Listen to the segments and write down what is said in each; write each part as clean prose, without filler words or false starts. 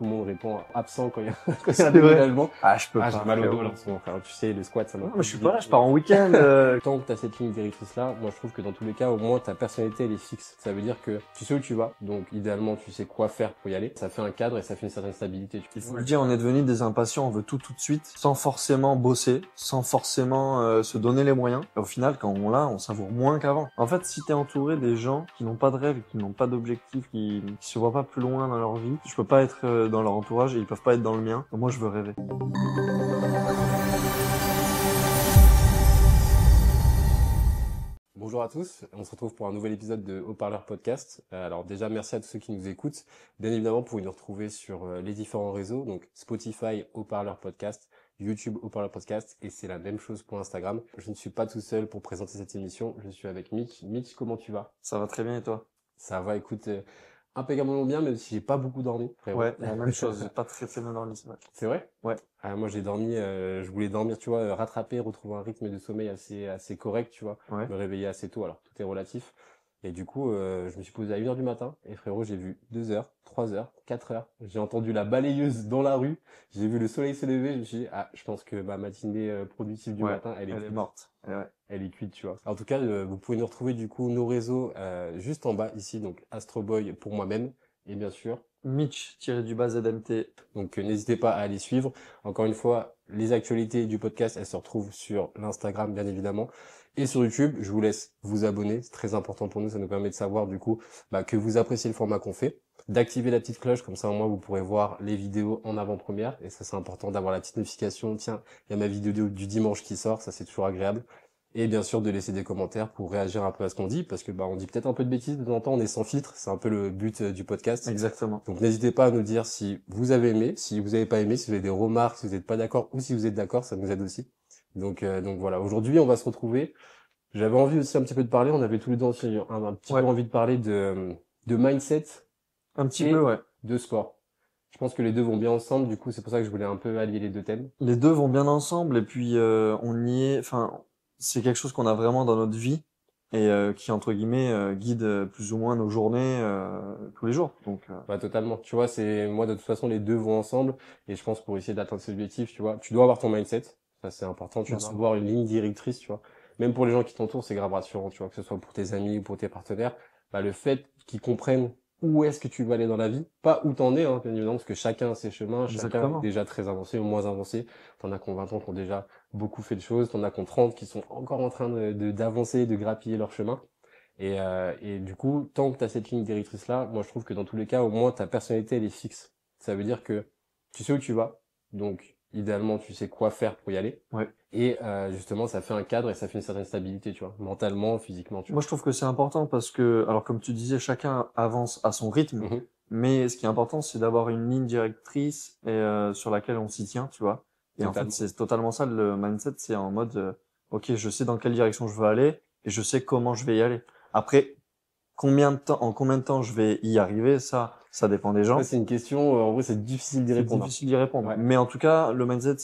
tout le monde répond absent quand il y a, quand il y a un déménagement. Ah, je peux pas. J'ai mal au dos là en ce moment, frère. Tu sais, le squat, ça m'a. Non, mais je suis pas là, je pars en week-end. Tant que tu as cette ligne directrice là, moi je trouve que dans tous les cas, au moins ta personnalité elle est fixe. Ça veut dire que tu sais où tu vas, donc idéalement tu sais quoi faire pour y aller. Ça fait un cadre et ça fait une certaine stabilité. Il faut le dire, on est devenu des impatients, on veut tout de suite, sans forcément bosser, sans forcément se donner les moyens. Et au final, quand on l'a, on savoure moins qu'avant. En fait, si t'es entouré des gens qui n'ont pas de rêve, qui n'ont pas d'objectif, qui se voient pas plus loin dans leur vie, je peux pas être dans leur entourage et ils peuvent pas être dans le mien. Moi, je veux rêver. Bonjour à tous, on se retrouve pour un nouvel épisode de Haut-Parleur Podcast. Alors déjà merci à tous ceux qui nous écoutent. Bien évidemment, vous pouvez nous retrouver sur les différents réseaux, donc Spotify Haut-Parleur Podcast, YouTube Haut-Parleur Podcast, et c'est la même chose pour Instagram. Je ne suis pas tout seul pour présenter cette émission, je suis avec Mitch. Mitch, comment tu vas? Ça va très bien et toi? Ça va, écoute, impeccablement bien, même si j'ai pas beaucoup dormi, frérot. Ouais, la même chose, j'ai pas très bien dormi ce matin. C'est vrai? Ouais. Moi j'ai dormi, je voulais dormir, tu vois, rattraper, retrouver un rythme de sommeil assez correct, tu vois, Ouais. me réveiller assez tôt, alors tout est relatif. Et du coup, je me suis posé à 1h du matin, et frérot, j'ai vu 2 heures, 3 heures, 4 heures, j'ai entendu la balayeuse dans la rue, j'ai vu le soleil se lever, je me suis dit, ah, je pense que ma matinée productive du matin, elle est morte. Ouais. Elle est cuite, tu vois. En tout cas, vous pouvez nous retrouver du coup nos réseaux juste en bas ici, donc Astroboy pour moi-même, et bien sûr, Mitch-du-bas ZMT. donc n'hésitez pas à aller suivre. Encore une fois, les actualités du podcast, elles se retrouvent sur l'Instagram bien évidemment. Et sur YouTube, je vous laisse vous abonner, c'est très important pour nous, ça nous permet de savoir du coup que vous appréciez le format qu'on fait, d'activer la petite cloche, comme ça au moins vous pourrez voir les vidéos en avant-première, et ça c'est important d'avoir la petite notification, tiens, il y a ma vidéo du dimanche qui sort, ça c'est toujours agréable. Et bien sûr de laisser des commentaires pour réagir un peu à ce qu'on dit, parce que on dit peut-être un peu de bêtises de temps en temps, on est sans filtre, c'est un peu le but du podcast. Exactement. Donc n'hésitez pas à nous dire si vous avez aimé, si vous n'avez pas aimé, si vous avez des remarques, si vous n'êtes pas d'accord, ou si vous êtes d'accord, ça nous aide aussi. Donc voilà, aujourd'hui on va se retrouver. J'avais envie aussi un petit peu de parler, on avait tous les deux aussi un petit peu envie de parler de mindset Un petit peu, ouais. de sport. Je pense que les deux vont bien ensemble, du coup c'est pour ça que je voulais un peu allier les deux thèmes. Les deux vont bien ensemble et puis on y est, enfin, c'est quelque chose qu'on a vraiment dans notre vie et qui entre guillemets guide plus ou moins nos journées tous les jours. Donc Totalement. Tu vois, c'est moi de toute façon les deux vont ensemble et je pense pour essayer d'atteindre cet objectif, tu vois, tu dois avoir ton mindset, ça c'est important, tu dois avoir une ligne directrice, tu vois. Même pour les gens qui t'entourent, c'est grave rassurant, tu vois, que ce soit pour tes amis ou pour tes partenaires, le fait qu'ils comprennent où est-ce que tu veux aller dans la vie, pas où t'en es, hein, bien évidemment, parce que chacun a ses chemins, chacun est déjà très avancé ou moins avancé. T'en as qui ont 20 ans qui ont déjà beaucoup fait de choses, t'en as qui ont 30 qui sont encore en train d'avancer, de grappiller leur chemin. Et du coup, tant que tu as cette ligne directrice là, moi je trouve que dans tous les cas, au moins ta personnalité elle est fixe. Ça veut dire que tu sais où tu vas, donc idéalement tu sais quoi faire pour y aller. ouais. Et justement, ça fait un cadre et ça fait une certaine stabilité, tu vois, mentalement, physiquement. Tu vois. Moi je trouve que c'est important parce que, alors comme tu disais, chacun avance à son rythme, Mhm. mais ce qui est important c'est d'avoir une ligne directrice et sur laquelle on s'y tient, tu vois. Et Totalement. en fait c'est totalement ça le mindset, c'est en mode ok, je sais dans quelle direction je veux aller et je sais comment je vais y aller. Après, en combien de temps je vais y arriver, ça dépend des gens. Ouais, c'est une question, en vrai, c'est difficile d'y répondre. C'est difficile d'y répondre. Ouais. Mais en tout cas, le mindset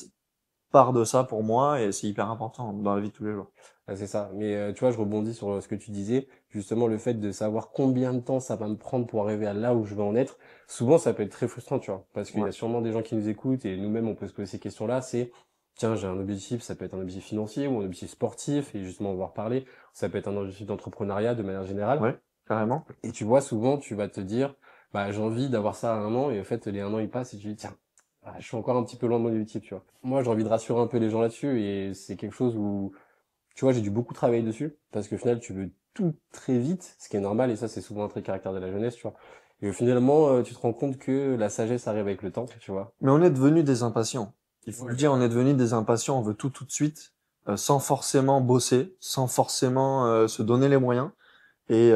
part de ça pour moi et c'est hyper important dans la vie de tous les jours. C'est ça. Mais tu vois, je rebondis sur ce que tu disais. Justement, le fait de savoir combien de temps ça va me prendre pour arriver à là où je veux en être. Souvent, ça peut être très frustrant, tu vois. Parce qu'il y a sûrement des gens qui nous écoutent et nous-mêmes, on peut se poser ces questions-là. C'est, tiens, j'ai un objectif, ça peut être un objectif financier ou un objectif sportif et justement, on va en reparler. Ça peut être un objectif d'entrepreneuriat de manière générale. Ouais, carrément. Et tu vois, souvent, tu vas te dire, j'ai envie d'avoir ça à 1 an et en fait, les 1 an, ils passent et tu dis, tiens, je suis encore un petit peu loin de mon objectif, tu vois. Moi, j'ai envie de rassurer un peu les gens là-dessus et c'est quelque chose où, tu vois, j'ai dû beaucoup travailler dessus, parce qu'au final, tu veux tout très vite, ce qui est normal, et ça, c'est souvent un trait caractère de la jeunesse, tu vois. Et finalement, tu te rends compte que la sagesse arrive avec le temps, tu vois. Mais on est devenus des impatients. Il faut le dire, on est devenus des impatients, on veut tout de suite, sans forcément bosser, sans forcément se donner les moyens. Et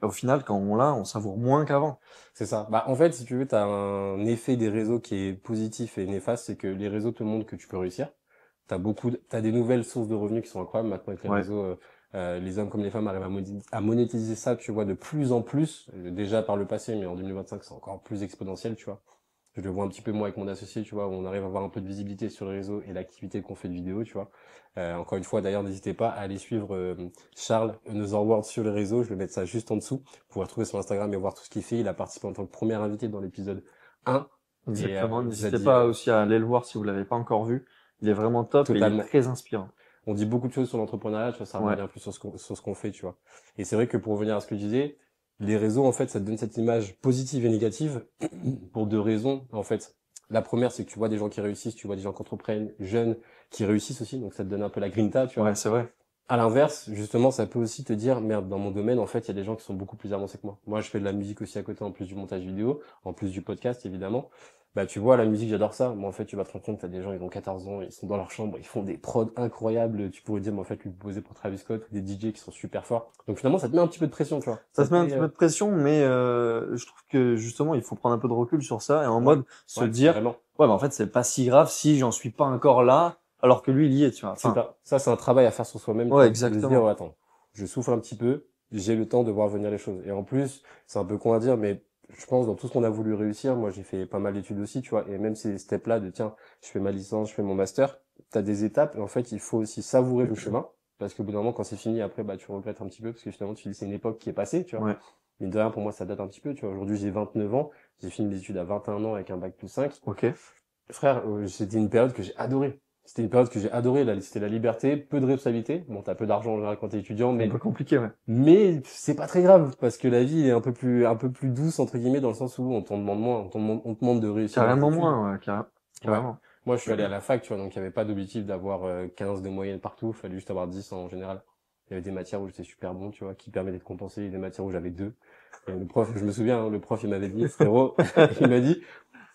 au final, quand on l'a, on savoure moins qu'avant. C'est ça. En fait, si tu veux, t'as un effet des réseaux qui est positif et néfaste, c'est que les réseaux te montrent que tu peux réussir. T'as des nouvelles sources de revenus qui sont incroyables maintenant avec les réseaux. Les hommes comme les femmes arrivent à monétiser ça, tu vois, de plus en plus. Déjà par le passé, mais en 2025, c'est encore plus exponentiel, tu vois. Je le vois un petit peu moi avec mon associé, tu vois, où on arrive à avoir un peu de visibilité sur les réseaux et l'activité qu'on fait de vidéo, tu vois. Encore une fois, d'ailleurs, n'hésitez pas à aller suivre Charles Another World sur les réseaux. Je vais mettre ça juste en dessous. Vous pouvez retrouver sur Instagram et voir tout ce qu'il fait. Il a participé en tant que premier invité dans l'épisode 1. Exactement. il a N'hésitez dit, pas aussi à aller le voir si vous l'avez pas encore vu. Il est vraiment top et il totalement. est très inspirant. On dit beaucoup de choses sur l'entrepreneuriat, tu vois, ça Ouais. revient plus sur ce qu'on fait, tu vois. Et c'est vrai que pour revenir à ce que je disais, les réseaux, en fait, ça te donne cette image positive et négative pour deux raisons, en fait. La première, c'est que tu vois des gens qui réussissent, tu vois des gens qui entreprennent, jeunes, qui réussissent aussi, donc ça te donne un peu la grinta, tu vois. Ouais, c'est vrai. À l'inverse, justement, ça peut aussi te dire, merde, dans mon domaine, en fait, il y a des gens qui sont beaucoup plus avancés que moi. Moi, je fais de la musique aussi à côté, en plus du montage vidéo, en plus du podcast, évidemment. Bah, tu vois, la musique, j'adore ça. Moi, en fait, tu vas te rendre compte, t'as des gens, ils ont 14 ans, ils sont dans leur chambre, ils font des prods incroyables. Tu pourrais dire, mais en fait, lui poser pour Travis Scott ou des DJ qui sont super forts. Donc, finalement, ça te met un petit peu de pression, tu vois. Ça te met un petit peu de pression, mais je trouve que justement, il faut prendre un peu de recul sur ça et en mode se dire, vraiment. ouais, bah en fait, c'est pas si grave si j'en suis pas encore là, alors que lui, il y est, tu vois. Enfin, Ça, c'est un travail à faire sur soi-même. ouais, De se dire, exactement. ouais, attends, je souffle un petit peu, j'ai le temps de voir venir les choses. Et en plus, c'est un peu con à dire, mais je pense dans tout ce qu'on a voulu réussir, moi j'ai fait pas mal d'études aussi, tu vois, et même ces steps-là de tiens, je fais ma licence, je fais mon master, t'as des étapes, et en fait, il faut aussi savourer le chemin, parce qu'au bout d'un moment, quand c'est fini, après, bah, tu regrettes un petit peu, parce que finalement, tu dis, c'est une époque qui est passée, tu vois. Ouais. Mine de rien, pour moi, ça date un petit peu, tu vois. Aujourd'hui, j'ai 29 ans, j'ai fini mes études à 21 ans avec un bac plus 5. Ok. Frère, c'était une période que j'ai adorée. C'était une période que j'ai adorée, là, c'était la liberté, peu de responsabilité. Bon, t'as peu d'argent en général quand t'es étudiant, C'est un mais peu compliqué, ouais. c'est pas très grave parce que la vie est un peu plus douce entre guillemets dans le sens où on t'en demande moins, on te demande de réussir dans tes Carrément études. moins, ouais, Ouais. carrément. Moi, je suis allé à la fac, tu vois, donc il y avait pas d'objectif d'avoir 15 de moyenne partout, il fallait juste avoir 10 en général. Il y avait des matières où j'étais super bon, tu vois, qui permettaient de compenser, et des matières où j'avais 2. Et le prof, je me souviens, hein, le prof, il m'avait dit, frérot, il m'a dit,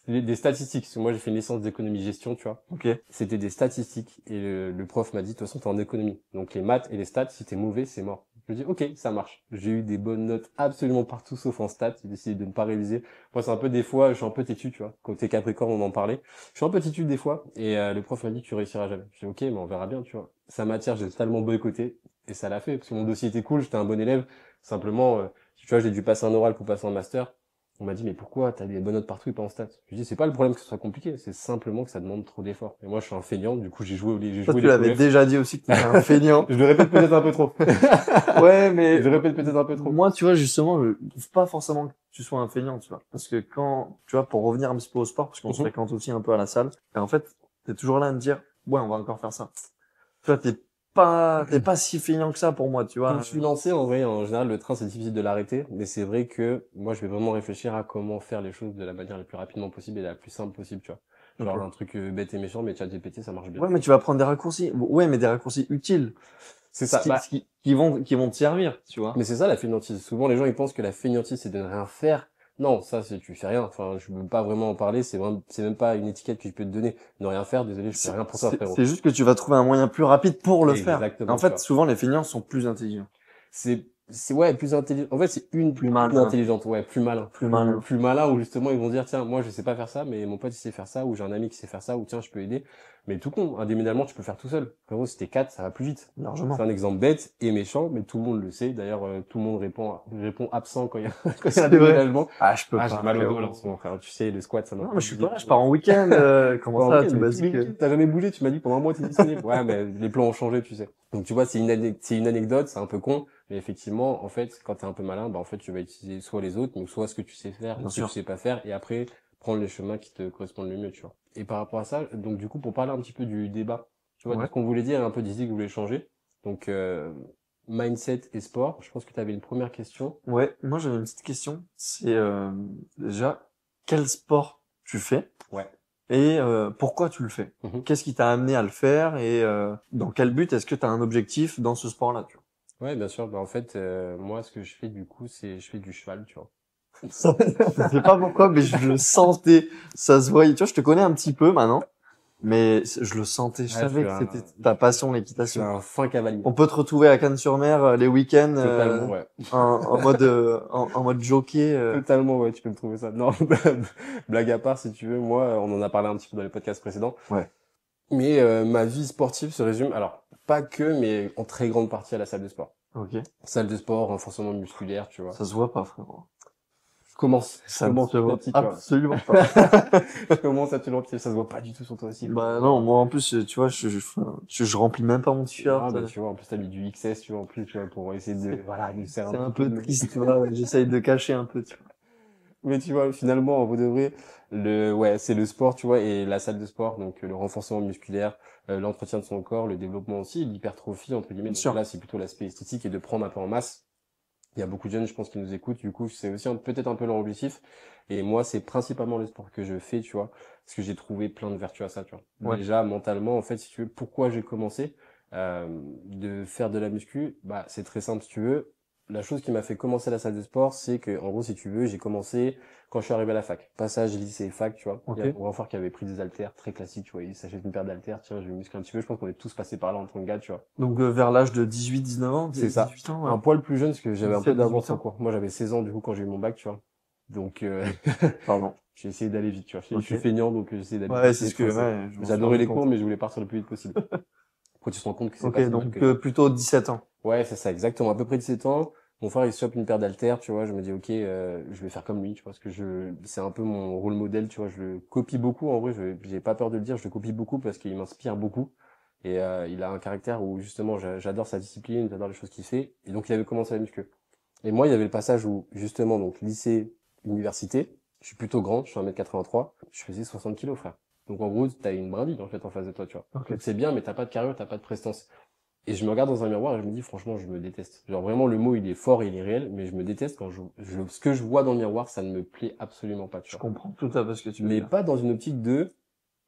des statistiques. Parce que moi, j'ai fait une licence d'économie-gestion, tu vois. Ok. C'était des statistiques. Et le prof m'a dit, de toute façon, t'es en économie. Donc, les maths et les stats, si t'es mauvais, c'est mort. Je me dis, ok, ça marche. J'ai eu des bonnes notes absolument partout, sauf en stats. J'ai décidé de ne pas réviser. Moi, c'est un peu des fois, je suis un peu têtu, tu vois. Côté Capricorne, on en parlait. Je suis un peu têtu des fois. Et le prof m'a dit, tu réussiras jamais. J'ai dit, ok, mais on verra bien, tu vois. Sa matière, j'ai totalement boycotté. Et ça l'a fait. Parce que mon dossier était cool, j'étais un bon élève. Simplement, tu vois, j'ai dû passer un oral pour passer un master. On m'a dit, mais pourquoi t'as des bonnes notes partout et pas en stats? Je dis, c'est pas le problème que ce soit compliqué, c'est simplement que ça demande trop d'efforts. Et moi, je suis un feignant, du coup, j'ai Toi, joué tu les l'avais commerces. déjà dit aussi que tu étais un feignant. Je le répète peut-être un peu trop. Ouais, mais Je le répète peut-être un peu trop. moi, tu vois, justement, je trouve pas forcément que tu sois un feignant, tu vois. Parce que quand, tu vois, pour revenir un petit peu au sport, parce qu'on se Mhm. fréquente aussi un peu à la salle, et en fait, t'es toujours là à me dire, ouais, on va encore faire ça. Tu vois, t'es pas si feignant que ça pour moi, tu Quand vois. je suis lancé, en vrai, en général, le train, c'est difficile de l'arrêter, mais c'est vrai que moi, je vais vraiment réfléchir à comment faire les choses de la manière la plus rapidement possible et la plus simple possible, tu vois. Genre, Ok. un truc bête et méchant, mais ChatGPT, ça marche bien. Ouais, mais tu vas prendre des raccourcis. Ouais, mais des raccourcis utiles. C'est ça. Bah, Qui vont te servir, tu vois. mais c'est ça la fainéantise. Souvent les gens ils pensent que la fainéantise c'est de ne rien faire. Non, ça c'est tu fais rien. Enfin, je peux pas vraiment en parler. C'est même pas une étiquette que je peux te donner. Ne rien faire, désolé, je fais rien pour ça, frérot. C'est juste que tu vas trouver un moyen plus rapide pour le faire. En Exactement, tu fait, vois. souvent, les feignants sont plus intelligents. C'est ouais plus intelligent. En fait, c'est une Plus plus malin. intelligente, ouais, plus malin, Plus malin. plus malin où justement ils vont dire tiens moi je sais pas faire ça, mais mon pote il sait faire ça ou j'ai un ami qui sait faire ça ou tiens je peux aider. Mais tout con, un déménagement tu peux faire tout seul. Frérot, si t'es 4, ça va plus vite. Largement. C'est un exemple bête et méchant, mais tout le monde le sait. D'ailleurs, tout le monde répond absent quand il y a, quand il y a un C'est vrai. déménagement. Ah, je peux Ah, pas. j'ai mal au dos Frérot. là en ce moment, frère. Tu sais, le squat, ça m'a Non, pas mais je suis bougé. pas là, je pars en week-end. Comment Pas en ça, week-end, tout mais tous les basique. week-ends, t'as jamais bougé, tu m'as dit pendant un mois t'es disponible. Ouais, mais les plans ont changé, tu sais. Donc tu vois, c'est une anecdote, c'est un peu con, mais effectivement, en fait, quand t'es un peu malin, bah en fait, tu vas utiliser soit les autres, donc soit ce que tu sais faire, Bien ce que tu sûr. sais pas faire, et après prendre les chemins qui te correspondent le mieux, tu vois. Et par rapport à ça, donc du coup, pour parler un petit peu du débat, tu vois, de Ouais. ce qu'on voulait dire et un peu d'idées que vous voulez changer. Donc mindset et sport. Je pense que tu avais une première question. Ouais. Moi, j'avais une petite question. C'est déjà quel sport tu fais Ouais. et pourquoi tu le fais. Mhm. Qu'est-ce qui t'a amené à le faire et dans quel but est-ce que tu as un objectif dans ce sport-là, tu vois. Ouais, bien sûr. Bah en fait, moi, ce que je fais du coup, c'est je fais du cheval, tu vois. Je sais pas pourquoi, mais je le sentais. Ça se voyait. Tu vois, je te connais un petit peu maintenant, mais je le sentais. Je Ouais, savais que c'était ta passion, je suis l'équitation. un fin cavalier. On peut te retrouver à Cannes-sur-Mer les week-ends Totalement, ouais. en mode jockey. Totalement, ouais, tu peux me trouver ça. Non, blague à part, si tu veux, moi, on en a parlé un petit peu dans les podcasts précédents. Ouais. Mais ma vie sportive se résume, alors, pas que, mais en très grande partie à la salle de sport. Ok. Salle de sport, renforcement musculaire, tu vois. Ça se voit pas, frérot. Je Ça ne commence se voit petit, tu vois. absolument pas. Je commence à te l'empiler, ça se voit pas du tout sur toi aussi. Bah non, moi en plus, tu vois, je remplis même pas mon Ah, t-shirt. bah, tu vois, en plus, t'as mis du XS, tu vois, en plus, tu vois, pour essayer de, voilà, de faire C'est un petit peu triste, tu vois. J'essaye de cacher un peu, tu vois. Mais tu vois, finalement, en vrai de vrai, ouais, c'est le sport, tu vois, et la salle de sport, donc le renforcement musculaire, l'entretien de son corps, le développement aussi, l'hypertrophie, entre guillemets. Bien Donc sûr. là, c'est plutôt l'aspect esthétique et de prendre un peu en masse. Il y a beaucoup de jeunes, je pense, qui nous écoutent. Du coup, c'est aussi peut-être un peu leur objectif. Et moi, c'est principalement le sport que je fais, tu vois, parce que j'ai trouvé plein de vertus à ça, tu vois. Ouais. Déjà, mentalement, en fait, si tu veux, pourquoi j'ai commencé de faire de la muscu, bah, c'est très simple, si tu veux. La chose qui m'a fait commencer la salle de sport, c'est que, en gros, si tu veux, j'ai commencé quand je suis arrivé à la fac. Passage lycée fac, tu vois. Il y Ok. a mon grand frère qui avait pris des haltères très classiques, tu vois. Il s'achète une paire d'haltères, tiens, je vais muscler un petit peu. Je pense qu'on est tous passés par là en tant que gars, tu vois. Donc vers l'âge de 18, 19 ans, C'est ça. 18 ans, ouais. Un poil plus jeune, parce que j'avais un peu 17, 18 d'avance en ans. cours. Moi, j'avais 16 ans, du coup, quand j'ai eu mon bac, tu vois. Donc, Pardon. j'ai essayé d'aller vite, tu vois. Je suis Ok. feignant, donc j'ai essayé d'aller Ouais, vite c'est et ce de que, tracer. ouais, je m'en suis J'adorais rendu les cours, compte. mais je voulais partir le plus vite possible. Après, tu te rends compte que c'est Ok, pas si mal donc que ça. plutôt 17 ans. Ouais, c'est ça, exactement. À peu près 17 ans. Mon frère, il se chope une paire d'haltères, tu vois. Je me dis, ok, je vais faire comme lui, tu vois, parce que c'est un peu mon rôle modèle, tu vois. Je le copie beaucoup, en vrai, j'ai pas peur de le dire, je le copie beaucoup parce qu'il m'inspire beaucoup. Et il a un caractère où, justement, j'adore sa discipline, j'adore les choses qu'il fait. Et donc, il avait commencé la muscu. Et moi, il y avait le passage où, justement, donc lycée, université, je suis plutôt grand, je suis 1m83, je faisais 60 kilos, frère. Donc en gros, t'as une brindille, en fait, en face de toi, tu vois. Ok. Donc c'est bien, mais t'as pas de carrure, t'as pas de prestance. Et je me regarde dans un miroir et je me dis, franchement, je me déteste. Genre vraiment, le mot, il est fort et il est réel, mais je me déteste quand ce que je vois dans le miroir, ça ne me plaît absolument pas, tu Je vois. comprends tout à fait ce que tu veux Mais dire. pas dans une optique de,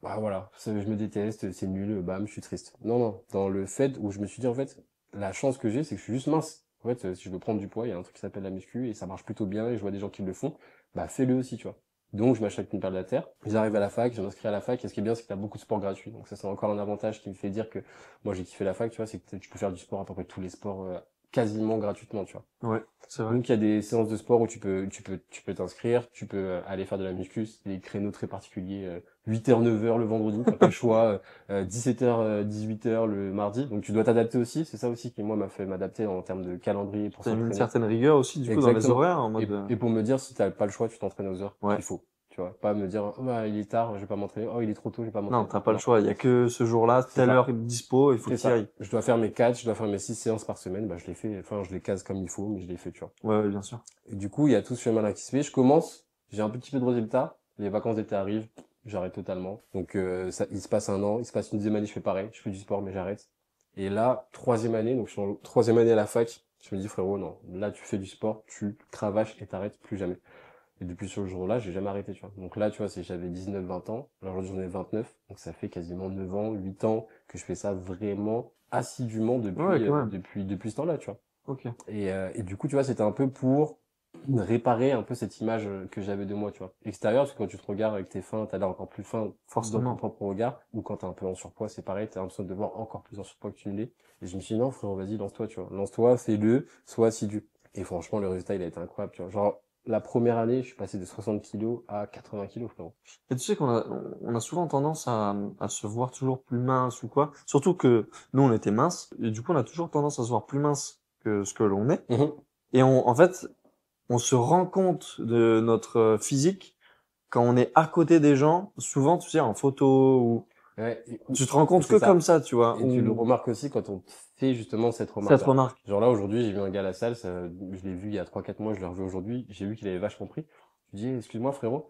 bah voilà, je me déteste, c'est nul, bam, je suis triste. Non, non, dans le fait où je me suis dit, en fait, la chance que j'ai, c'est que je suis juste mince. En fait, si je veux prendre du poids, il y a un truc qui s'appelle la muscu et ça marche plutôt bien et je vois des gens qui le font, bah fais-le aussi, tu vois. Donc je m'achète une paire de terre, j'arrive à la fac, je m'inscris à la fac et ce qui est bien, c'est que t'as beaucoup de sports gratuits. Donc ça, c'est encore un avantage qui me fait dire que moi j'ai kiffé la fac, tu vois, c'est que tu peux faire du sport à peu près tous les sports quasiment gratuitement, tu vois. Ouais, c'est vrai. Donc il y a des séances de sport où tu peux t'inscrire, tu peux aller faire de la muscu, c'est des créneaux très particuliers, 8h 9h le vendredi, t'as pas le choix, 17h 18h le mardi. Donc tu dois t'adapter aussi, c'est ça aussi qui moi m'a fait m'adapter en termes de calendrier pour T'as mis une s'entraîner. certaine rigueur aussi, du coup, dans les Exactement. horaires, en mode... Et pour me dire si t'as pas le choix, tu t'entraînes aux heures Ouais. qu'il faut. Tu vois, pas me dire oh, bah il est tard, je vais pas m'entraîner. Oh, il est trop tôt, je vais pas Non, m'entraîner. t'as pas le Non, choix. Il y a que ce jour-là, c'est telle ça. heure dispo, il faut C'est que tu y ça. ailles. Je dois faire mes 4, je dois faire mes 6 séances par semaine, bah je les fais, enfin je les case comme il faut, mais je les fais, tu vois. Ouais, ouais, bien sûr. Et du coup, il y a tout ce chemin-là qui se fait. Je commence, j'ai un petit peu de résultats. Les vacances d'été arrivent, j'arrête totalement. Donc ça, il se passe un an, il se passe une deuxième année, je fais pareil, je fais du sport, mais j'arrête. Et là, troisième année, donc je suis en troisième année à la fac, je me dis frérot, non, là tu fais du sport, tu cravaches et t'arrêtes plus jamais. Et depuis ce jour-là, j'ai jamais arrêté, tu vois. Donc là, tu vois, j'avais 19, 20 ans, alors aujourd'hui j'en ai 29, donc ça fait quasiment 9 ans, 8 ans que je fais ça vraiment assidûment Ouais, quand même. depuis ce temps-là, tu vois. Ok. Et du coup, tu vois, c'était un peu pour réparer un peu cette image que j'avais de moi, tu vois. Extérieur, parce que quand tu te regardes avec tes fins, t'as l'air encore plus fin dans ton Forcément. propre regard, ou quand t'es un peu en surpoids, c'est pareil, t'as l'impression de voir encore plus en surpoids que tu ne l'es. Et je me suis dit, non, frérot, vas-y, lance-toi, tu vois. Lance-toi, fais-le, sois assidu. Et franchement, le résultat, il a été incroyable, tu vois. Genre, la première année, je suis passé de 60 kilos à 80 kilos, frérot. Et tu sais qu'on a souvent tendance à se voir toujours plus mince ou quoi. Surtout que nous, on était minces. Et du coup, on a toujours tendance à se voir plus mince que ce que l'on est. Mhm. Et en fait, on se rend compte de notre physique quand on est à côté des gens. Souvent, tu sais, en photo ou Ouais, tu te rends compte c'est que comme ça. ça, tu vois. Et tu le remarques aussi quand on te fait justement cette Cette remarque-là. remarque. Genre là, aujourd'hui, j'ai vu un gars à la salle, je l'ai vu il y a 3 4 mois, je l'ai revu aujourd'hui, j'ai vu qu'il avait vachement pris. Je lui dis, excuse-moi frérot,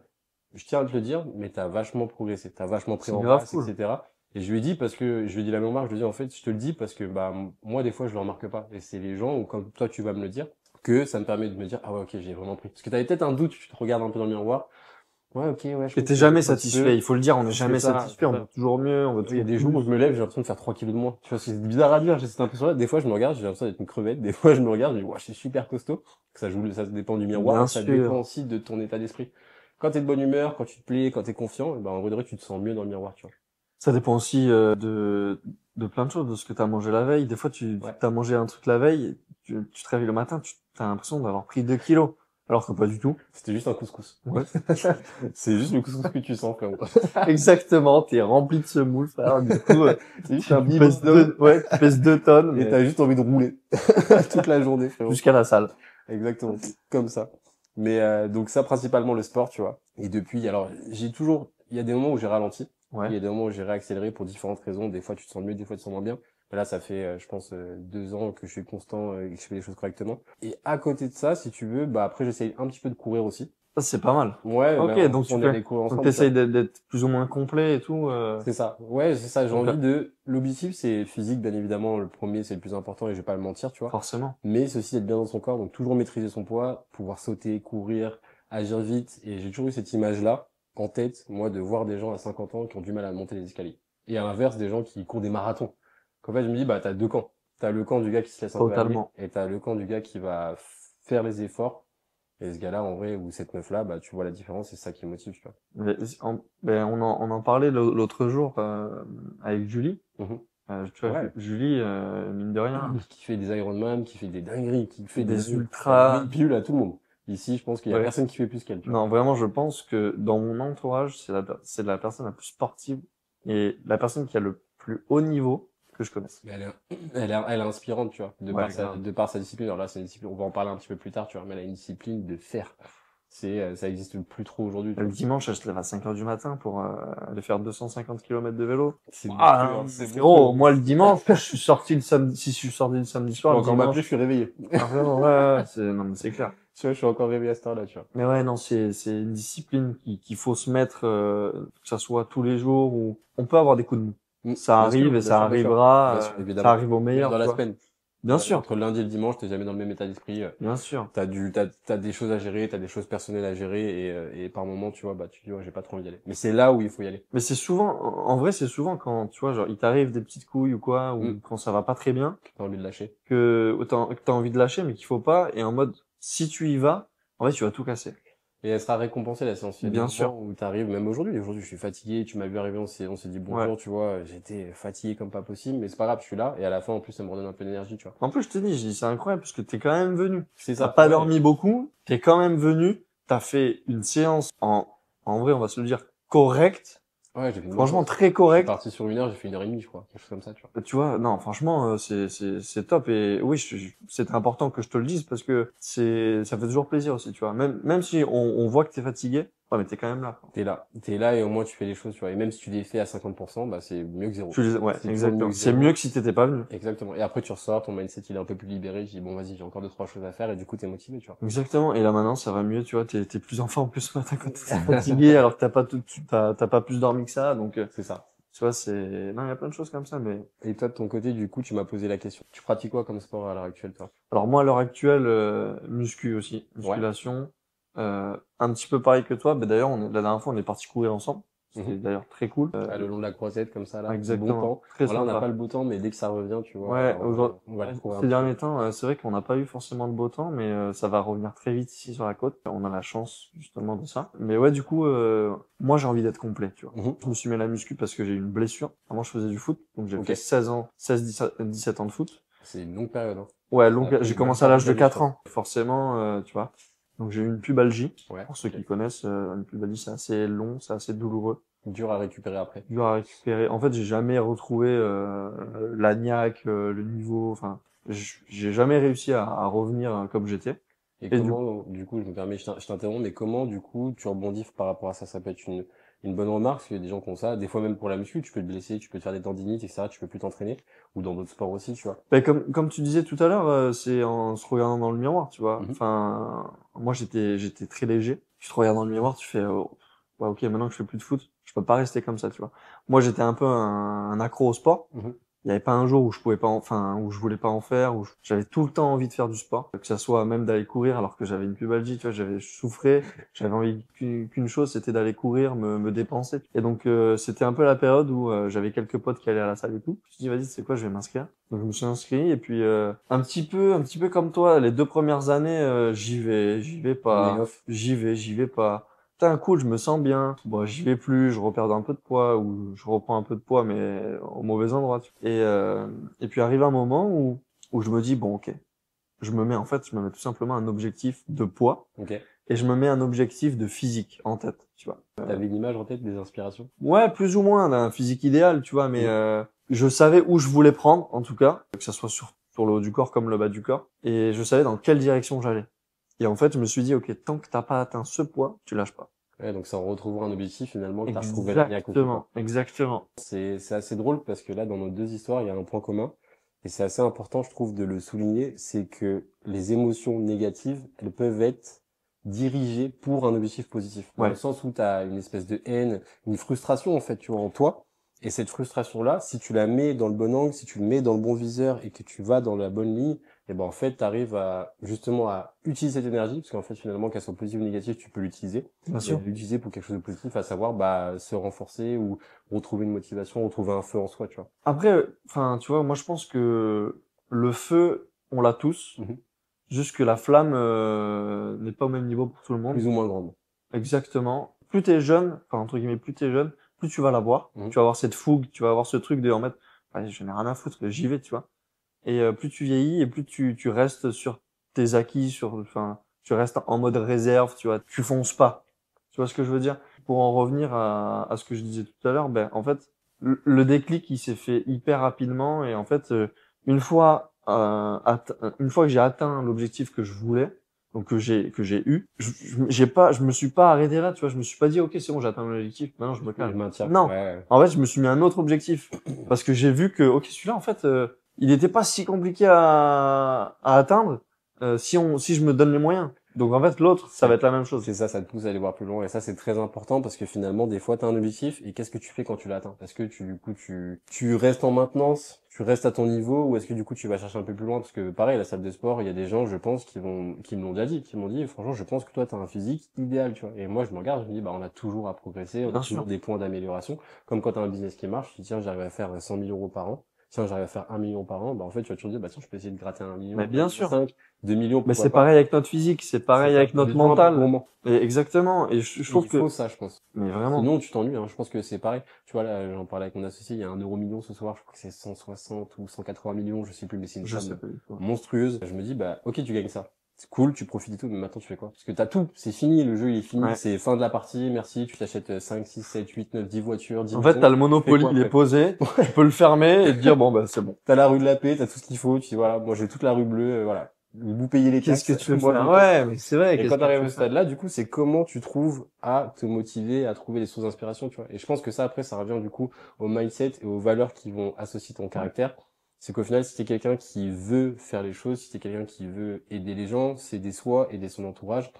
je tiens à te le dire, mais t'as vachement progressé, t'as vachement pris C'est en grave masse, cool. etc. Et je lui ai dit parce que, je lui ai dit la même remarque, je lui ai dit en fait, je te le dis parce que bah moi des fois je le remarque pas. Et c'est les gens, ou quand toi tu vas me le dire, que ça me permet de me dire, ah ouais ok, j'ai vraiment pris. Parce que t'avais peut-être un doute, tu te regardes un peu dans le miroir, ouais ok, ouais, je Et pense t'es que j'ai jamais pris un petit satisfait. peu. Il faut le dire, on n'est C'est jamais ça, satisfait. c'est On veut ça. toujours mieux, on veut Il y a toujours des jours plus. où je me lève, j'ai l'impression de faire 3 kilos de moins. Tu vois, c'est bizarre à dire, j'ai cette impression-là. Des fois, je me regarde, j'ai l'impression d'être une crevette. Des fois, je me regarde, je dis, ouais, je suis super costaud. Ça dépend du miroir Bien et ça dépend sûr. aussi de ton état d'esprit. Quand t'es de bonne humeur, quand tu te plais, quand t'es confiant, eh ben, en vrai de vrai, tu te sens mieux dans le miroir, tu vois. Ça dépend aussi de plein de choses, de ce que tu as mangé la veille. Des fois, tu Ouais. as mangé un truc la veille, tu te réveilles le matin, tu as l'impression d'avoir pris 2 kilos. Alors que pas du tout. C'était juste un couscous. Ouais. C'est juste le couscous que tu sens, frérot. Exactement, t'es rempli de semoule, frère. Du coup, C'est juste tu, un tu pèses bibendum ouais, tu pèses 2 tonnes, et mais t'as juste envie de rouler toute la journée, frérot. jusqu'à la salle. Exactement, comme ça. Mais donc ça principalement le sport, tu vois. Et depuis, alors il y a des moments où j'ai ralenti, il Ouais. y a des moments où j'ai réaccéléré pour différentes raisons. Des fois tu te sens mieux, des fois tu te sens moins bien. Mais là ça fait, je pense, 2 ans que je suis constant et que je fais les choses correctement. Et à côté de ça, si tu veux, bah après j'essaye un petit peu de courir aussi. Ça, c'est pas mal. Ouais, Ok, mais en donc plus, on est allé courir donc ensemble, tu t'essayes vois. d'être plus ou moins complet et tout. C'est ça. Ouais, c'est ça. J'ai Donc, envie de, l'objectif, c'est physique, bien évidemment. Le premier, c'est le plus important et je vais pas le mentir, tu vois. forcément. Mais c'est aussi d'être bien dans son corps, donc toujours maîtriser son poids, pouvoir sauter, courir, agir vite. Et j'ai toujours eu cette image-là en tête, moi, de voir des gens à 50 ans qui ont du mal à monter les escaliers. Et à l'inverse, des gens qui courent des marathons. Qu'en fait, je me dis, bah, t'as deux camps. T'as le camp du gars qui se laisse un peu aller, Totalement. et t'as le camp du gars qui va faire les efforts. Et ce gars-là, en vrai, ou cette meuf-là, bah, tu vois la différence, c'est ça qui motive, tu vois. Ben, on en parlait l'autre jour avec Julie. Mhm. Tu vois, Ouais. Julie, mine de rien, Qui fait des Ironman, qui fait des dingueries, qui fait des elle met ultras. une pilule à tout le monde. Ici, je pense qu'il y a Ouais. personne qui fait plus qu'elle, tu vois. Non, vraiment, je pense que dans mon entourage, c'est la personne la plus sportive et la personne qui a le plus haut niveau que je connaisse. Mais elle est inspirante, tu vois, Ouais, grave. de par sa discipline. Alors là, c'est une discipline, on va en parler un petit peu plus tard, tu vois, mais elle a une discipline de fer. Ça existe plus trop aujourd'hui, tu Le vois. dimanche, elle se lève à 5 heures du matin pour aller faire 250 km de vélo. C'est monstrueux, Ah, hein, c'est frérot, monstrueux. moi le dimanche, je suis sorti le samedi, si je suis sorti le samedi Tu peux soir, le encore m'appeler, je dimanche. suis réveillé. Ah, vraiment, ouais, non, mais c'est clair. Tu vois, je suis encore réveillé à cette heure-là, tu vois. Mais ouais, non, c'est une discipline qu'il faut se mettre, que ça soit tous les jours ou on peut avoir des coups de mou. Ça Bien sûr, arrive et bien ça sûr, bien sûr. arrivera, Bien sûr, ça évidemment. arrive au Même meilleur, dans tu la vois. semaine. Bien sûr, Entre le lundi et le dimanche, t'es jamais dans le même état d'esprit. bien sûr. T'as des choses à gérer, t'as des choses personnelles à gérer et par moment, tu vois, bah, tu dis, ouais, j'ai pas trop envie d'y aller. Mais c'est là où il faut y aller. Mais c'est souvent, en vrai, c'est souvent quand, tu vois, genre, il t'arrive des petites couilles ou quoi, ou quand ça va pas très bien, T'as envie de lâcher. que t'as envie de lâcher, mais qu'il faut pas, et en mode, si tu y vas, en fait, tu vas tout casser. Et elle sera récompensée, la séance. Il y a des Bien sûr. moments où t'arrives, même aujourd'hui. Aujourd'hui, je suis fatigué, tu m'as vu arriver, on s'est dit Ouais. bonjour, tu vois. J'étais fatigué comme pas possible, mais c'est pas grave, je suis là. Et à la fin, en plus, ça me redonne un peu d'énergie, tu vois. En plus, je te dis, c'est incroyable parce que t'es quand même venu. C'est T'as ça, pas ouais. dormi beaucoup, t'es quand même venu, t'as fait une séance en vrai, on va se le dire, correcte. Ouais, j'ai fait une bonne Franchement, séance. très Je suis correcte. parti sur 1 heure, j'ai fait 1 heure et demie, je crois. Quelque chose comme ça, tu vois. Tu vois, non, franchement, c'est top. Et oui, c'est important que je te le dise parce que ça fait toujours plaisir aussi, tu vois. Même si on voit que t'es fatigué, ouais, mais t'es quand même là, quoi. T'es là et au moins tu fais les choses, tu vois. Et même si tu les fais à 50%, bah, c'est mieux que zéro. Ouais, C'est toujours mieux exactement. que C'est mieux zéro. que si t'étais pas venu. Exactement. Et après, tu ressors, ton mindset, il est un peu plus libéré. Je dis, bon, vas-y, j'ai encore deux, trois choses à faire. Et du coup, t'es motivé, tu vois. Exactement. Et là maintenant, ça va mieux, tu vois. T'es plus en forme plus ce matin quand t'es fatigué, alors que t'as pas plus dormi que ça. Donc, C'est ça. tu vois, non, il y a plein de choses comme ça, mais. Et toi, de ton côté, du coup, tu m'as posé la question. Tu pratiques quoi comme sport à l'heure actuelle, toi? Alors moi, à l'heure actuelle, muscu aussi, Ouais. musculation, un petit peu pareil que toi. Mais d'ailleurs, la dernière fois, on est parti courir ensemble. C'était Mhm. d'ailleurs très cool. Ah, le long de la croisette, comme ça, là. Bon Exactement, temps. très Voilà, on n'a pas sympa. le beau temps, mais dès que ça revient, tu vois, Ouais, aujourd'hui, on va le trouver un ces petit peu. derniers temps, c'est vrai qu'on n'a pas eu forcément de beau temps, mais ça va revenir très vite ici sur la côte. On a la chance justement de ça. Mais ouais, du coup, moi j'ai envie d'être complet, tu vois. Mhm. Je me suis mis à la muscu parce que j'ai eu une blessure. Avant, je faisais du foot, donc j'ai Ok. fait 16 ans, 16, 17 ans de foot. C'est une longue période, hein. Ouais, Ça a donc pris j'ai une bonne commencé à partie l'âge de de la vie, 4 toi. ans, forcément, tu vois. Donc j'ai eu une pubalgie. Ouais. Pour ceux Ok. qui connaissent, une pubalgie, c'est assez long, c'est assez douloureux, Dur à récupérer après. dur à récupérer. En fait, j'ai jamais retrouvé la niaque, le niveau. Enfin, j'ai jamais réussi à revenir comme j'étais. Et Et du comment, du coup, je me permets, je t'interromps, mais comment, du coup, tu rebondis par rapport à ça? Ça peut être une bonne remarque, parce qu'il y a des gens qui ont ça. Des fois, même pour la muscu, tu peux te blesser, tu peux te faire des tendinites, etc. Tu peux plus t'entraîner. Ou dans d'autres sports aussi, tu vois. ben, comme tu disais tout à l'heure, c'est en se regardant dans le miroir, tu vois. Mhm. Enfin, moi j'étais très léger. Tu te regardes dans le miroir, tu fais oh, ouais, ok, maintenant que je fais plus de foot, je peux pas rester comme ça, tu vois. Moi j'étais un peu un accro au sport. Mhm. Il y avait pas un jour où je pouvais pas, enfin, où je voulais pas en faire, j'avais tout le temps envie de faire du sport, que ça soit même d'aller courir alors que j'avais une pubalgie, tu vois, je souffrais, j'avais envie qu'une chose, c'était d'aller courir, me dépenser. Et donc, c'était un peu la période où j'avais quelques potes qui allaient à la salle et tout. Je me suis dit, vas-y, c'est quoi, je vais m'inscrire. Donc, je me suis inscrit et puis, un petit peu comme toi, les 2 premières années, j'y vais On est pas, off. j'y vais pas. Putain, cool, je me sens bien. Bon, j'y vais plus, je reperds un peu de poids ou je reprends un peu de poids, mais au mauvais endroit. Tu vois. Et puis arrive un moment où je me dis, bon, ok, je me mets tout simplement un objectif de poids Ok. et je me mets un objectif de physique en tête, tu vois. T'avais une image en tête, des inspirations? Ouais, plus ou moins d'un physique idéal, tu vois, mais Mhm. je savais où je voulais prendre, en tout cas, que ça soit sur le haut du corps comme le bas du corps, et je savais dans quelle direction j'allais. Et en fait, je me suis dit, ok, tant que t'as pas atteint ce poids, tu lâches pas. Ouais, donc c'est en retrouvant un objectif, finalement, que t'as retrouvé la niaque aussi, quoi. Exactement, exactement. C'est assez drôle parce que là, dans nos deux histoires, il y a un point commun. Et c'est assez important, je trouve, de le souligner. C'est que les émotions négatives, elles peuvent être dirigé pour un objectif positif. Dans Ouais. le sens où tu as une espèce de haine, une frustration en fait, tu vois, en toi. Et cette frustration-là, si tu la mets dans le bon angle, si tu le mets dans le bon viseur et que tu vas dans la bonne ligne, et ben en fait, tu arrives à justement à utiliser cette énergie, parce qu'en fait, finalement, qu'elle soit positive ou négative, tu peux l'utiliser. Bien Et sûr. l'utiliser pour quelque chose de positif, à savoir bah se renforcer ou retrouver une motivation, retrouver un feu en soi, tu vois. Après, enfin, tu vois, moi je pense que le feu, on l'a tous. Mhm. Juste que la flamme n'est pas au même niveau pour tout le monde. Plus ou moins grande. Exactement. Plus t'es jeune, enfin entre guillemets, plus t'es jeune, plus tu vas l'avoir. Mhm. Tu vas avoir cette fougue, tu vas avoir ce truc de en mettre, allez, je n'ai rien à foutre, j'y vais, tu vois. Et plus tu vieillis et plus tu restes sur tes acquis, enfin, tu restes en mode réserve, tu vois. Tu fonces pas. Tu vois ce que je veux dire? Pour en revenir à ce que je disais tout à l'heure, ben en fait, le déclic il s'est fait hyper rapidement et en fait, une fois une fois que j'ai atteint l'objectif que je voulais, donc que j'ai eu, je me suis pas arrêté là, tu vois. Je me suis pas dit ok c'est bon j'ai atteint l'objectif, maintenant je me Je calme. maintiens. Non, Ouais. en fait je me suis mis un autre objectif parce que j'ai vu que ok celui-là en fait il n'était pas si compliqué à atteindre si je me donne les moyens. Donc en fait l'autre ça va être la même chose. C'est ça, ça te pousse à aller voir plus loin. Et ça, c'est très important parce que finalement, des fois, tu as un objectif et qu'est-ce que tu fais quand tu l'atteins? Est-ce que du coup, tu restes en maintenance, tu restes à ton niveau ou est-ce que du coup, tu vas chercher un peu plus loin? Parce que pareil, la salle de sport, il y a des gens, je pense, qui me l'ont déjà dit, qui m'ont dit, franchement, je pense que toi, tu as un physique idéal, tu vois. Et moi, je me regarde, je me dis, bah, on a toujours à progresser, on a Bien toujours sûr. des points d'amélioration. Comme quand tu as un business qui marche, tu dis, tiens, j'arrive à faire 100 000 euros par an. Tiens, j'arrive à faire 1 million par an. Bah, en fait, tu vas toujours dire, bah, tiens, je peux essayer de gratter 1 million, Mais 1 bien million sûr. 5, 2 millions, Mais pourquoi c'est pas. pareil avec notre physique, c'est C'est pareil ça. avec Il y a notre des gens un peu mental. gourmands. Et exactement. Et je trouve Il que faut ça, je pense. mais vraiment. Sinon, tu t'ennuies, hein. Je pense que c'est pareil. Tu vois, là, j'en parlais avec mon associé, il y a un euro million ce soir, je crois que c'est 160 ou 180 millions, je sais plus, mais c'est une Je sais somme pas du tout. monstrueuse. Je me dis, bah, ok, tu gagnes ça. C'est cool, tu profites et tout, mais maintenant tu fais quoi? Parce que t'as tout, c'est fini, le jeu il est fini, Ouais. c'est fin de la partie, merci, tu t'achètes 5, 6, 7, 8, 9, 10 voitures, 10 En fait, maisons. t'as le Tu fais Monopoly, quoi il est après? posé. Tu peux le fermer et te dire bon bah c'est bon. T'as la rue de la paix, t'as tout ce qu'il faut, tu dis voilà, moi j'ai toute la rue bleue, voilà. Vous payez les Qu'est-ce que taxes, tu veux moi je faire? paye. Ouais, mais c'est vrai. Et Qu'est-ce quand tu que tu arrives veux au faire? stade là, du coup, c'est comment tu trouves à te motiver, à trouver les sources d'inspiration, tu vois. Et je pense que ça, après, ça revient du coup au mindset et aux valeurs qui vont associer ton Ouais. caractère. C'est qu'au final, si t'es quelqu'un qui veut faire les choses, si t'es quelqu'un qui veut aider les gens, s'aider soi, aider son entourage,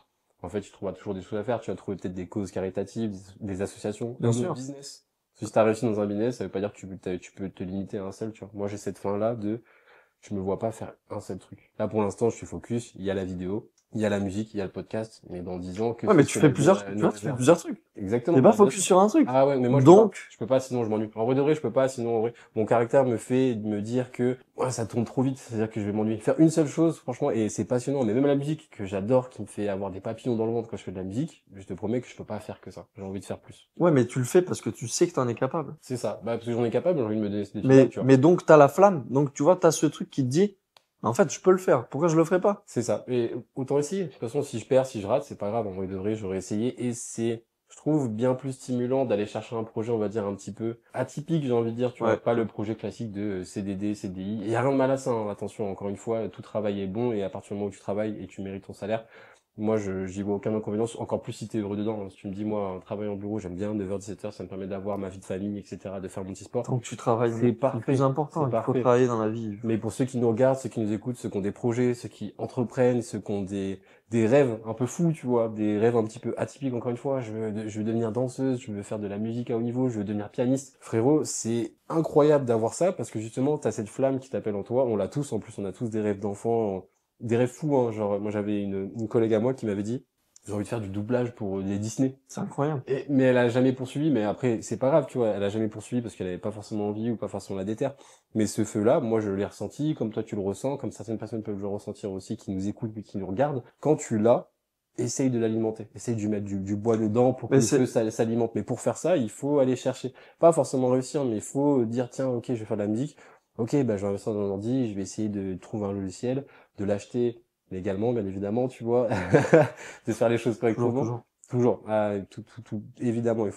en fait, tu trouveras toujours des choses à faire. Tu vas trouver peut-être des causes caritatives, des associations, Bien un autre sûr. business. Si t'as réussi dans un business, ça veut pas dire que tu peux te limiter à un seul, tu vois. Moi, j'ai cette fin-là de je me vois pas faire un seul truc. Là, pour l'instant, je suis focus. Il y a la vidéo, il y a la musique, il y a le podcast. Mais dans 10 ans, que Ouais, mais fait tu que fais la vie plusieurs, tu nous vois, tu fais réserve, tu plusieurs vois. trucs. Exactement. T'es pas Bah, bien focus sûr. sur un truc. Ah ouais, mais moi, je peux pas. Donc, Je peux pas, sinon je m'ennuie. En vrai de vrai, je peux pas, sinon en vrai, mon caractère me fait me dire que ouais, ça tourne trop vite. C'est-à-dire que je vais m'ennuyer. Faire une seule chose, franchement, et c'est passionnant. Mais même la musique, que j'adore, qui me fait avoir des papillons dans le ventre quand je fais de la musique, je te promets que je peux pas faire que ça. J'ai envie de faire plus. ouais, mais tu le fais parce que tu sais que t'en es capable. C'est ça. Bah, parce que j'en ai capable, j'ai envie de me donner ce défi-là, tu vois. Mais donc t'as la flamme. Donc tu vois, t'as ce truc qui te dit, en fait, je peux le faire. Pourquoi je le ferais pas? C'est ça. Et autant essayer. De toute façon, si je perds, si je rate, c'est pas grave. En vrai de vrai, j'aurais essayé. Et c'est, je trouve, bien plus stimulant d'aller chercher un projet, on va dire, un petit peu atypique, j'ai envie de dire, tu vois. Ouais. Pas le projet classique de CDD, CDI. Il y a rien de mal à ça, hein. Attention, encore une fois, tout travail est bon et à partir du moment où tu travailles et tu mérites ton salaire, moi, j'y vois aucun inconvénient. Encore plus si t'es heureux dedans, hein. Si tu me dis, moi, un travail en bureau, j'aime bien 9h-17h, ça me permet d'avoir ma vie de famille, etc., de faire mon petit sport. Tant que tu travailles, C'est mec. C'est le plus parfait. important. C'est Il faut parfait. travailler dans la vie. Mais pour ceux qui nous regardent, ceux qui nous écoutent, ceux qui ont des projets, ceux qui entreprennent, ceux qui ont des rêves un peu fous, tu vois, des rêves un petit peu atypiques, encore une fois, je veux devenir danseuse, je veux faire de la musique à haut niveau, je veux devenir pianiste. Frérot, c'est incroyable d'avoir ça parce que justement, t'as cette flamme qui t'appelle en toi. On l'a tous, en plus, on a tous des rêves d'enfants, des rêves fous, hein. Genre, moi, j'avais une collègue à moi qui m'avait dit, j'ai envie de faire du doublage pour les Disney. C'est incroyable. Mais elle a jamais poursuivi, mais après, c'est pas grave, tu vois, elle a jamais poursuivi parce qu'elle avait pas forcément envie ou pas forcément la déterre. Mais ce feu-là, moi, je l'ai ressenti, comme toi, tu le ressens, comme certaines personnes peuvent le ressentir aussi, qui nous écoutent et qui nous regardent. Quand tu l'as, essaye de l'alimenter. Essaye de lui mettre du bois dedans pour que Mais le feu c'est, s'alimente. Mais pour faire ça, il faut aller chercher. Pas forcément réussir, mais il faut dire, tiens, ok, je vais faire de la musique. Ok, bah, je vais investir dans un ordi, je vais essayer de trouver un logiciel, de l'acheter légalement, bien évidemment, tu vois, de faire les choses toujours, correctement. toujours. Toujours, évidemment, il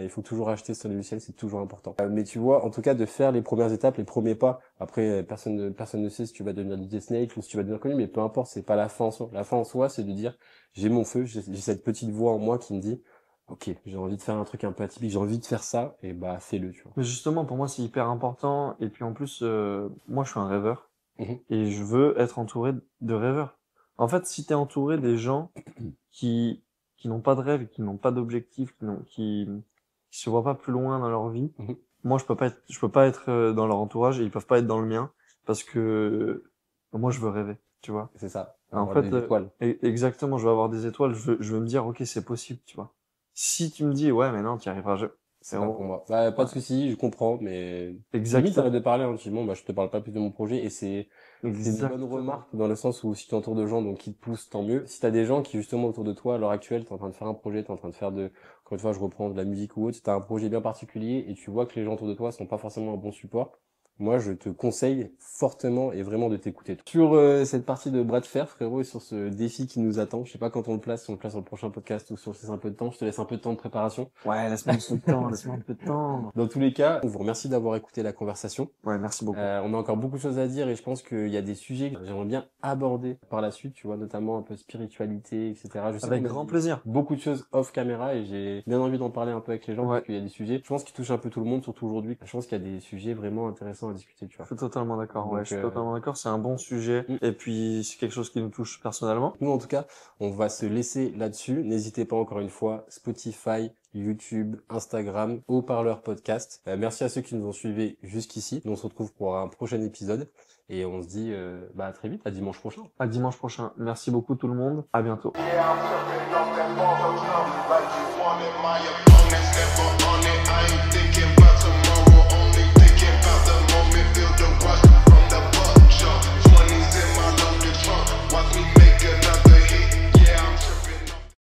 faut toujours acheter ce logiciel, c'est toujours important. Mais tu vois, en tout cas, de faire les premières étapes, les premiers pas. Après, personne ne sait si tu vas devenir DJ Snake ou si tu vas devenir connu, mais peu importe, c'est pas la fin en soi. La fin en soi, c'est de dire, j'ai mon feu, j'ai cette petite voix en moi qui me dit, ok, j'ai envie de faire un truc un peu atypique, j'ai envie de faire ça, et bah, fais-le, tu vois. Mais justement, pour moi, c'est hyper important. Et puis en plus, moi, je suis un rêveur Mhm. et je veux être entouré de rêveurs. En fait, si t'es entouré des gens qui n'ont pas de rêve, qui n'ont pas d'objectif, qui se voient pas plus loin dans leur vie, Mhm. moi je peux pas être dans leur entourage et ils peuvent pas être dans le mien parce que moi je veux rêver, tu vois. C'est ça, En avoir fait, des étoiles. exactement, je veux avoir des étoiles, je veux me dire ok c'est possible, tu vois. Si tu me dis ouais mais non, tu y arriveras jamais. C'est pas pour moi. Bah, pas Ouais. de souci, je comprends, mais limite, arrête Exactement, de parler, hein, tu dis, bon, bah, je te parle pas plus de mon projet, et c'est une bonne exactement. remarque dans le sens où si tu entoures de gens donc qui te poussent, tant mieux. Si t'as des gens qui justement autour de toi à l'heure actuelle, t'es en train de faire un projet, t'es en train de faire encore une fois, je reprends de la musique ou autre, si t'as un projet bien particulier et tu vois que les gens autour de toi sont pas forcément un bon support, moi je te conseille fortement et vraiment de t'écouter. Sur cette partie de bras de fer, frérot, et sur ce défi qui nous attend, je sais pas quand on le place, si on le place sur le prochain podcast ou si on se laisse un peu de temps, je te laisse un peu de temps de préparation. Ouais, laisse-moi un peu de temps, laisse-moi un peu de temps. Dans tous les cas, on vous remercie d'avoir écouté la conversation. Ouais, merci beaucoup. On a encore beaucoup de choses à dire et je pense qu'il y a des sujets que j'aimerais bien aborder par la suite, tu vois, notamment un peu spiritualité, etc. Je sais Avec qu'on a grand dit plaisir. beaucoup de choses off caméra et j'ai bien envie d'en parler un peu avec les gens parce Ouais, qu'il y a des sujets, je pense, qui touchent un peu tout le monde, surtout aujourd'hui. Je pense qu'il y a des sujets vraiment intéressants à discuter, tu je vois. suis totalement d'accord. Ouais, Donc, je suis totalement d'accord. C'est un bon sujet. Et puis, c'est quelque chose qui nous touche personnellement. nous, en tout cas, on va se laisser là-dessus. N'hésitez pas encore une fois, Spotify, YouTube, Instagram, Haut-Parleur Podcast. Merci à ceux qui nous ont suivis jusqu'ici. Nous, on se retrouve pour un prochain épisode. Et on se dit à très vite, à dimanche prochain. À dimanche prochain. Merci beaucoup tout le monde. À bientôt. Yeah, I'm tripping off that ball, like you wanted my